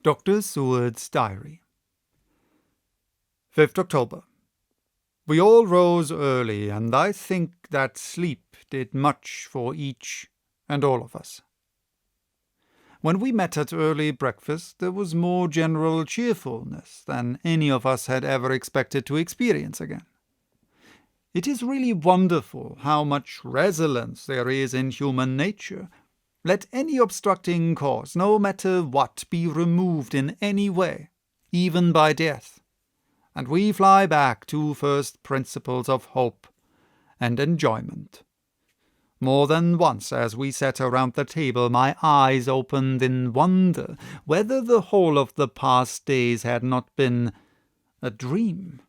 Dr. Seward's Diary. 5th October. We all rose early, and I think that sleep did much for each and all of us. When we met at early breakfast, there was more general cheerfulness than any of us had ever expected to experience again. It is really wonderful how much resilience there is in human nature. Let any obstructing cause, no matter what, be removed in any way, even by death, and we fly back to first principles of hope and enjoyment. More than once, as we sat around the table, my eyes opened in wonder whether the whole of the past days had not been a dream.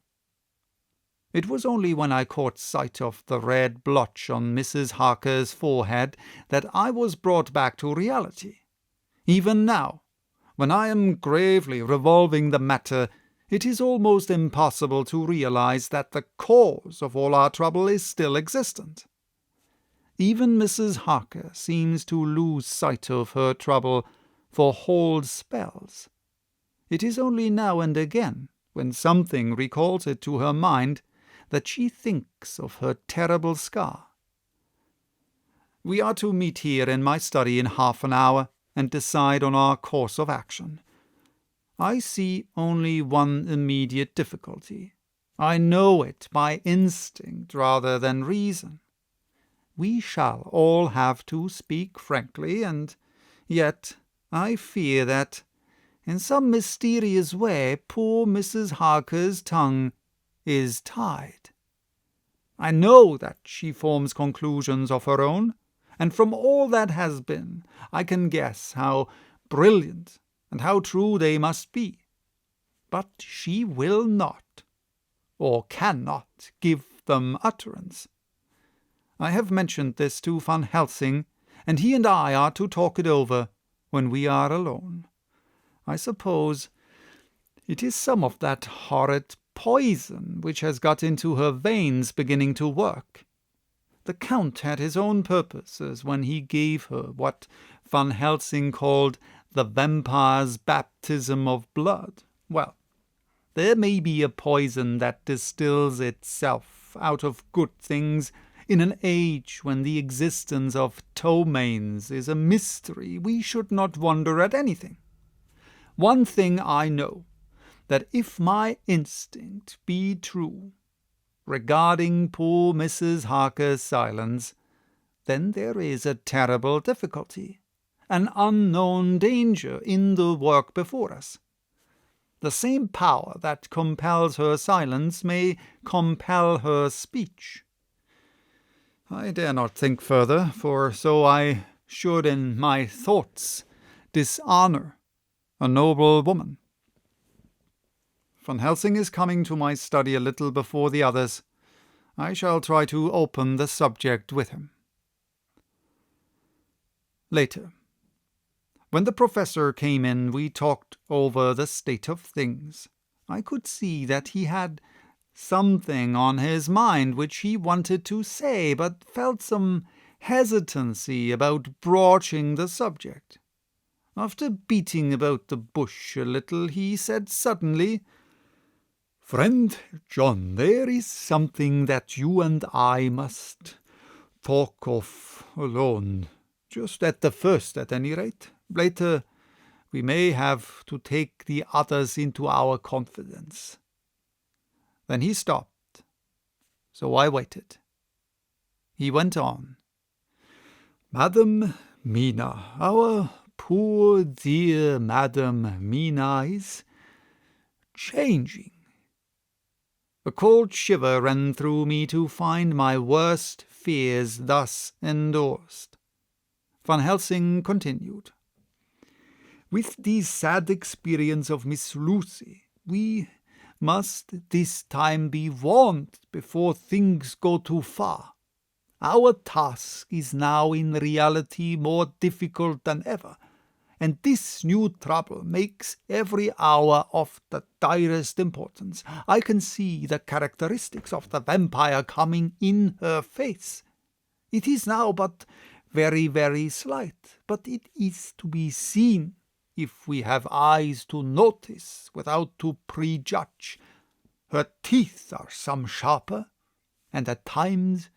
It was only when I caught sight of the red blotch on Mrs. Harker's forehead that I was brought back to reality. Even now, when I am gravely revolving the matter, it is almost impossible to realize that the cause of all our trouble is still existent. Even Mrs. Harker seems to lose sight of her trouble for whole spells. It is only now and again, when something recalls it to her mind, that she thinks of her terrible scar. We are to meet here in my study in half an hour and decide on our course of action. I see only one immediate difficulty. I know it by instinct rather than reason. We shall all have to speak frankly, and yet I fear that, in some mysterious way, poor Mrs. Harker's tongue is tied. I know that she forms conclusions of her own, and from all that has been, I can guess how brilliant and how true they must be. But she will not, or cannot, give them utterance. I have mentioned this to Van Helsing, and he and I are to talk it over when we are alone. I suppose it is some of that horrid poison which has got into her veins beginning to work. The Count had his own purposes when he gave her what Van Helsing called the vampire's baptism of blood. Well, there may be a poison that distills itself out of good things in an age when the existence of ptomaines is a mystery. We should not wonder at anything. One thing I know, that if my instinct be true regarding poor Mrs. Harker's silence, then there is a terrible difficulty, an unknown danger in the work before us. The same power that compels her silence may compel her speech. I dare not think further, for so I should in my thoughts dishonour a noble woman. Van Helsing is coming to my study a little before the others. I shall try to open the subject with him. Later. When the professor came in, we talked over the state of things. I could see that he had something on his mind which he wanted to say, but felt some hesitancy about broaching the subject. After beating about the bush a little, he said suddenly, "Friend John, there is something that you and I must talk of alone, just at the first at any rate. Later we may have to take the others into our confidence." Then he stopped, so I waited. He went on. "Madam Mina, our poor dear Madam Mina is changing." A cold shiver ran through me to find my worst fears thus endorsed. Van Helsing continued. "With the sad experience of Miss Lucy, we must this time be warned before things go too far. Our task is now in reality more difficult than ever, and this new trouble makes every hour of the direst importance. I can see the characteristics of the vampire coming in her face. It is now but very, very slight, but it is to be seen if we have eyes to notice without to prejudge. Her teeth are some sharper, and at times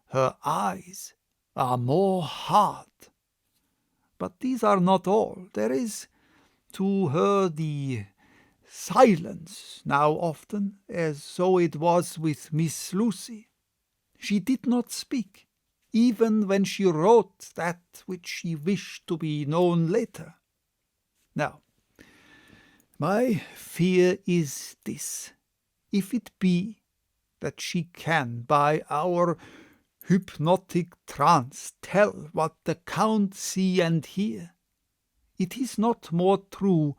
her eyes are more hard. But these are not all. There is to her the silence now often, as so it was with Miss Lucy. She did not speak, even when she wrote that which she wished to be known later. Now, my fear is this: if it be that she can, by our hypnotic trance, tell what the Count see and hear, it is not more true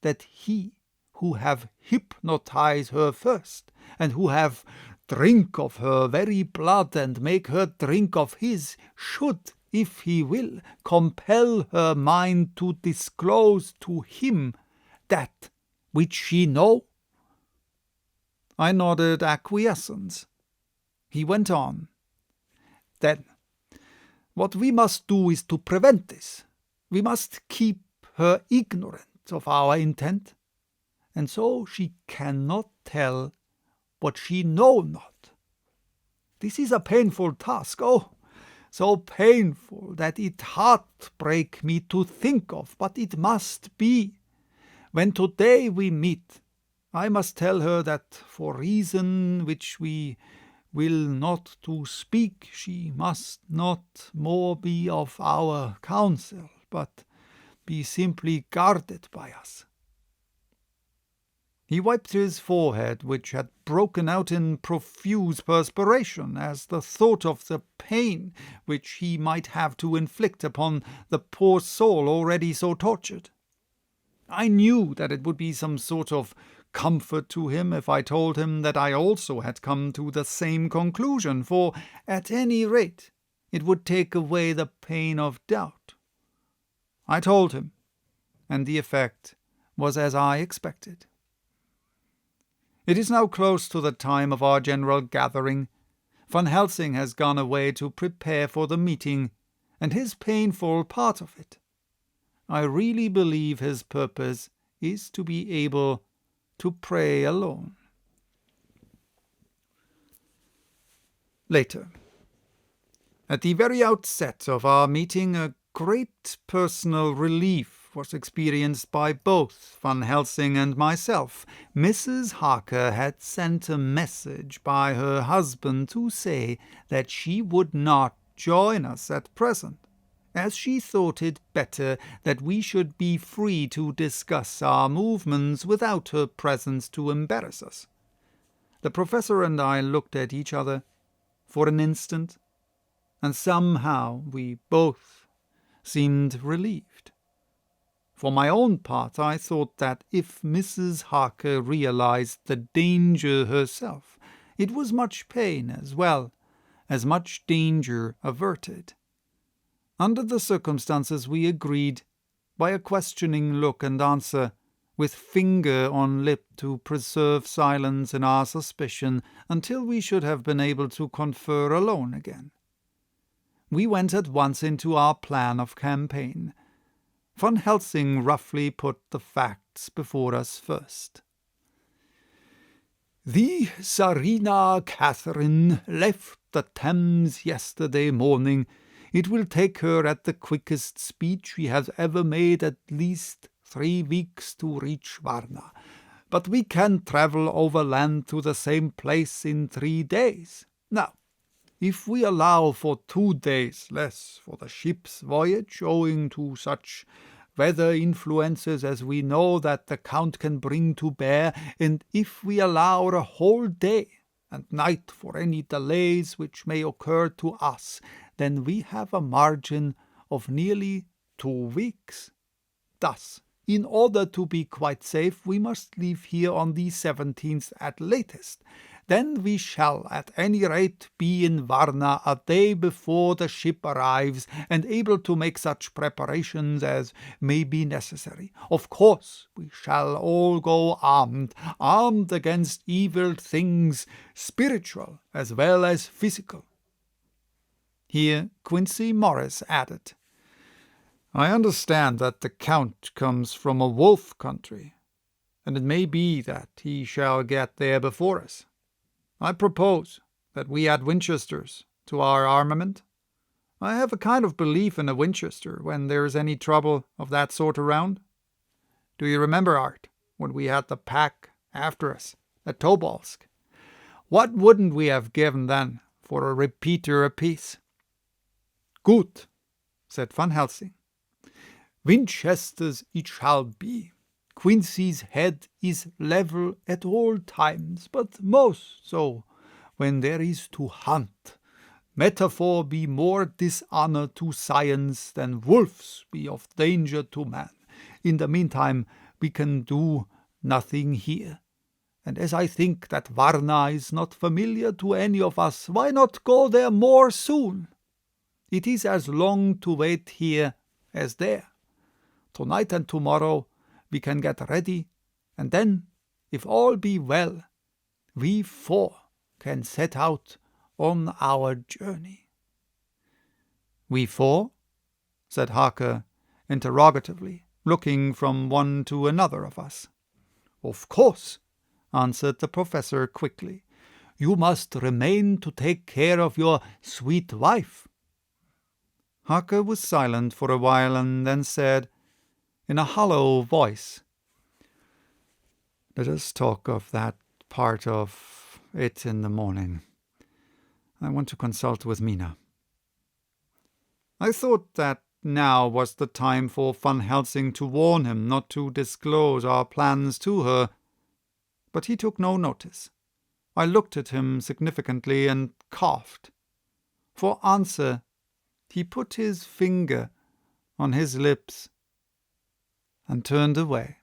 that he who have hypnotized her first, and who have drink of her very blood and make her drink of his, should, if he will, compel her mind to disclose to him that which she know? I nodded acquiescence. He went on. Then, what we must do is to prevent this. We must keep her ignorant of our intent, and so she cannot tell what she know not. This is a painful task, oh, so painful that it heartbreak me to think of, but it must be. When today we meet, I must tell her that for reason which we will not to speak, she must not more be of our counsel, but be simply guarded by us. He wiped his forehead, which had broken out in profuse perspiration, as the thought of the pain which he might have to inflict upon the poor soul already so tortured. I knew that it would be some sort of comfort to him if I told him that I also had come to the same conclusion, for at any rate it would take away the pain of doubt. I told him, and the effect was as I expected. It is now close to the time of our general gathering. Van Helsing has gone away to prepare for the meeting, and his painful part of it. I really believe his purpose is to be able to pray alone. Later. At the very outset of our meeting, a great personal relief was experienced by both Van Helsing and myself. Mrs. Harker had sent a message by her husband to say that she would not join us at present, as she thought it better that we should be free to discuss our movements without her presence to embarrass us. The professor and I looked at each other for an instant, and somehow we both seemed relieved. For my own part, I thought that if Mrs. Harker realized the danger herself, it was much pain as well as much danger averted. Under the circumstances, we agreed, by a questioning look and answer, with finger on lip, to preserve silence in our suspicion until we should have been able to confer alone again. We went at once into our plan of campaign. Van Helsing roughly put the facts before us first. The Tsarina Catherine left the Thames yesterday morning. It will take her at the quickest speed she has ever made at least 3 weeks to reach Varna. But we can travel overland to the same place in 3 days. Now, if we allow for 2 days less for the ship's voyage, owing to such weather influences as we know that the Count can bring to bear, and if we allow a whole day and night for any delays which may occur to us, then we have a margin of nearly 2 weeks. Thus, in order to be quite safe, we must leave here on the 17th at latest. Then we shall at any rate be in Varna a day before the ship arrives, and able to make such preparations as may be necessary. Of course we shall all go armed against evil things, spiritual as well as physical. Here Quincey Morris added, I understand that the Count comes from a wolf country, and it may be that he shall get there before us. I propose that we add Winchesters to our armament. I have a kind of belief in a Winchester when there is any trouble of that sort around. Do you remember, Art, when we had the pack after us at Tobolsk? What wouldn't we have given then for a repeater apiece? Good, said Van Helsing. Winchesters it shall be. Quincy's head is level at all times, but most so when there is to hunt. Metaphor be more dishonour to science than wolves be of danger to man. In the meantime, we can do nothing here. And as I think that Varna is not familiar to any of us, why not go there more soon? It is as long to wait here as there. Tonight and tomorrow we can get ready, and then, if all be well, we four can set out on our journey. We four? Said Harker interrogatively, looking from one to another of us. Of course, answered the professor quickly. You must remain to take care of your sweet wife. Harker was silent for a while and then said, in a hollow voice, Let us talk of that part of it in the morning. I want to consult with Mina. I thought that now was the time for Van Helsing to warn him not to disclose our plans to her, but he took no notice. I looked at him significantly and coughed. For answer, he put his finger on his lips and turned away.